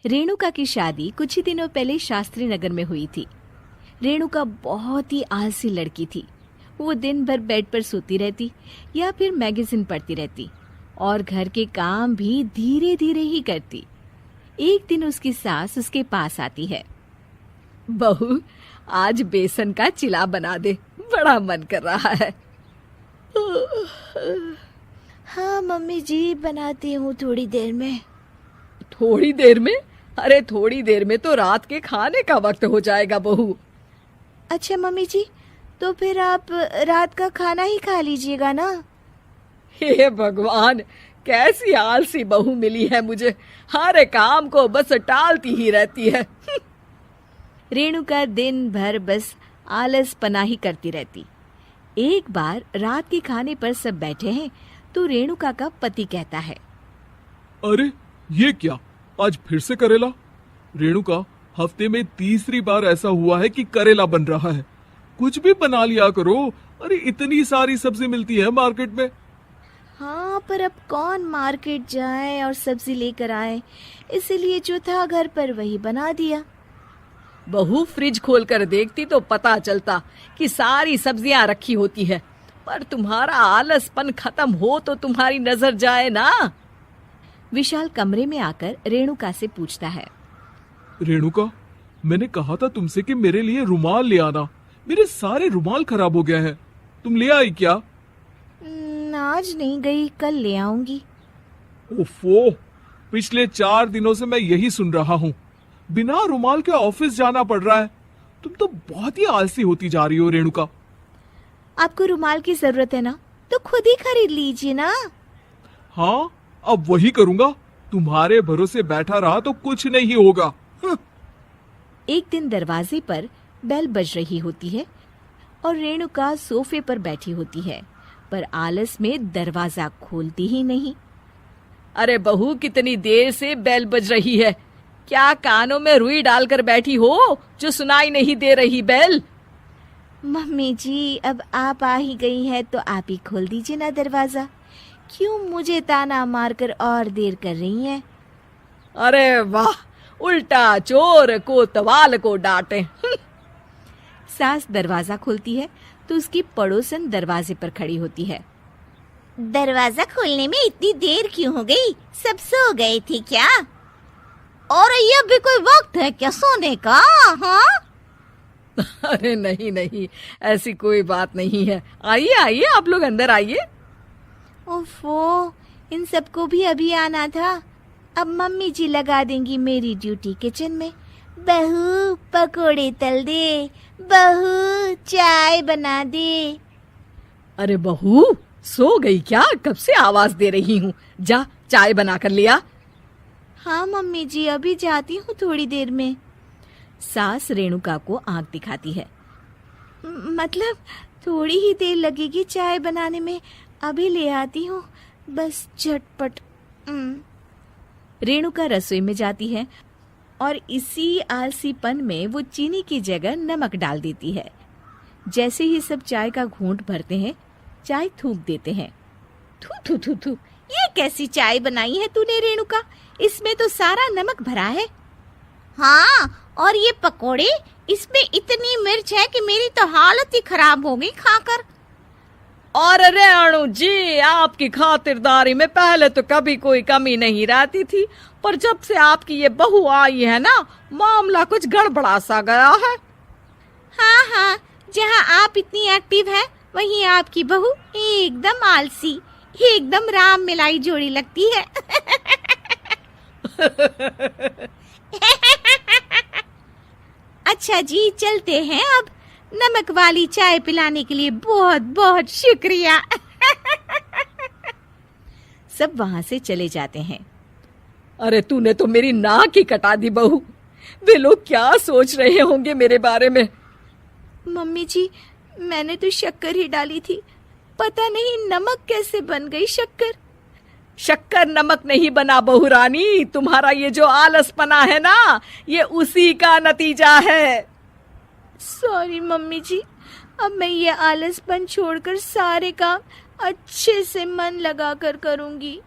रेणुका की शादी कुछ ही दिनों पहले शास्त्री नगर में हुई थी। रेणुका बहुत ही आलसी लड़की थी। वो दिन भर बेड पर सोती रहती या फिर मैगजीन पढ़ती रहती और घर के काम भी धीरे धीरे ही करती। एक दिन उसकी सास उसके पास आती है। बहू, आज बेसन का चिला बना दे, बड़ा मन कर रहा है। हाँ मम्मी जी, बनाती हूँ थोड़ी देर में। थोड़ी देर में? अरे थोड़ी देर में तो रात के खाने का वक्त हो जाएगा बहू। अच्छा मम्मी जी, तो फिर आप रात का खाना ही खा लीजिएगा ना। हे भगवान, कैसी आलसी बहू मिली है मुझे। हर काम को बस टालती ही रहती है। रेणुका दिन भर बस आलस पना ही करती रहती। एक बार रात के खाने पर सब बैठे हैं तो रेणुका का पति कहता है, अरे ये क्या, आज फिर से करेला? रेणुका, हफ्ते में तीसरी बार ऐसा हुआ है कि करेला बन रहा है। कुछ भी बना लिया करो। अरे इतनी सारी सब्जी मिलती है मार्केट में। हाँ, पर अब कौन मार्केट जाए और सब्जी लेकर आए, इसीलिए जो था घर पर वही बना दिया। बहू, फ्रिज खोल कर देखती तो पता चलता कि सारी सब्जियां रखी होती है। पर तुम्हारा आलसपन खत्म हो तो तुम्हारी नजर जाए ना। विशाल कमरे में आकर रेणुका से पूछता है, रेणुका, मैंने कहा था तुमसे कि मेरे लिए रुमाल ले आना। मेरे सारे रुमाल खराब हो गए हैं। तुम ले आई क्या? आज नहीं गई, कल ले आऊंगी। ओफो, पिछले 4 दिनों से मैं यही सुन रहा हूँ। बिना रुमाल के ऑफिस जाना पड़ रहा है। तुम तो बहुत ही आलसी होती जा रही हो रेणुका। आपको रुमाल की जरूरत है ना, तो खुद ही खरीद लीजिए ना। हाँ, अब वही करूंगा। तुम्हारे भरोसे बैठा रहा तो कुछ नहीं होगा। एक दिन दरवाजे पर बेल बज रही होती है और रेणुका सोफे पर बैठी होती है, पर आलस में दरवाजा खोलती ही नहीं। अरे बहू, कितनी देर से बेल बज रही है। क्या कानों में रुई डालकर बैठी हो जो सुनाई नहीं दे रही बेल? मम्मी जी, अब आप आ ही गई हैं तो आप ही खोल दीजिए ना दरवाजा। क्यों मुझे ताना मारकर और देर कर रही हैं? अरे वाह, उल्टा चोर को तवाल को डांटे। सास दरवाजा खोलती है तो उसकी पड़ोसन दरवाजे पर खड़ी होती है। दरवाजा खोलने में इतनी देर क्यों हो गई? सब सो गए थे क्या? और ये भी कोई वक्त है क्या सोने का? हाँ? अरे नहीं नहीं, ऐसी कोई बात नहीं है। आइए आइए, आप लोग अंदर आइए। ओफो, इन सबको भी अभी आना था। अब मम्मी जी लगा देंगी मेरी ड्यूटी किचन में। बहू पकोड़े तल दे, बहू चाय बना दे। अरे बहू, सो गई क्या? कब से आवाज दे रही हूँ। जा चाय बना कर लिया। हाँ मम्मी जी, अभी जाती हूँ थोड़ी देर में। सास रेणुका को आंख दिखाती है। मतलब थोड़ी ही देर लगेगी चाय बनाने में, अभी ले आती हूँ, बस झटपट। रेणुका रसोई में जाती है और इसी आलसीपन में वो चीनी की जगह नमक डाल देती है। जैसे ही सब चाय का घूंट भरते हैं, चाय थूक देते हैं। थू थू थू थू, ये कैसी चाय बनाई है तूने रेणुका? इसमें तो सारा नमक भरा है। हाँ, और ये पकोड़े, इसमें इतनी मिर्च है कि मेरी तो हालत ही खराब हो गई खाकर। और रेणु जी, आपकी खातिरदारी में पहले तो कभी कोई कमी नहीं रहती थी, पर जब से आपकी ये बहू आई है ना, मामला कुछ गड़बड़ा सा गया है। हाँ हाँ, जहाँ आप इतनी एक्टिव है, वहीं आपकी बहू एकदम आलसी, एकदम राम मिलाई जोड़ी लगती है। अच्छा जी, चलते हैं अब। नमक वाली चाय पिलाने के लिए बहुत बहुत शुक्रिया। सब वहां से चले जाते हैं। अरे तूने तो मेरी नाक ही कटा दी बहू। वे लोग क्या सोच रहे होंगे मेरे बारे में? मम्मी जी, मैंने तो शक्कर ही डाली थी, पता नहीं नमक कैसे बन गई शक्कर। शक्कर नमक नहीं बना बहू रानी, तुम्हारा ये जो आलसपना है ना, ये उसी का नतीजा है। सॉरी मम्मी जी, अब मैं ये आलसपन छोड़कर सारे काम अच्छे से मन लगाकर करूंगी।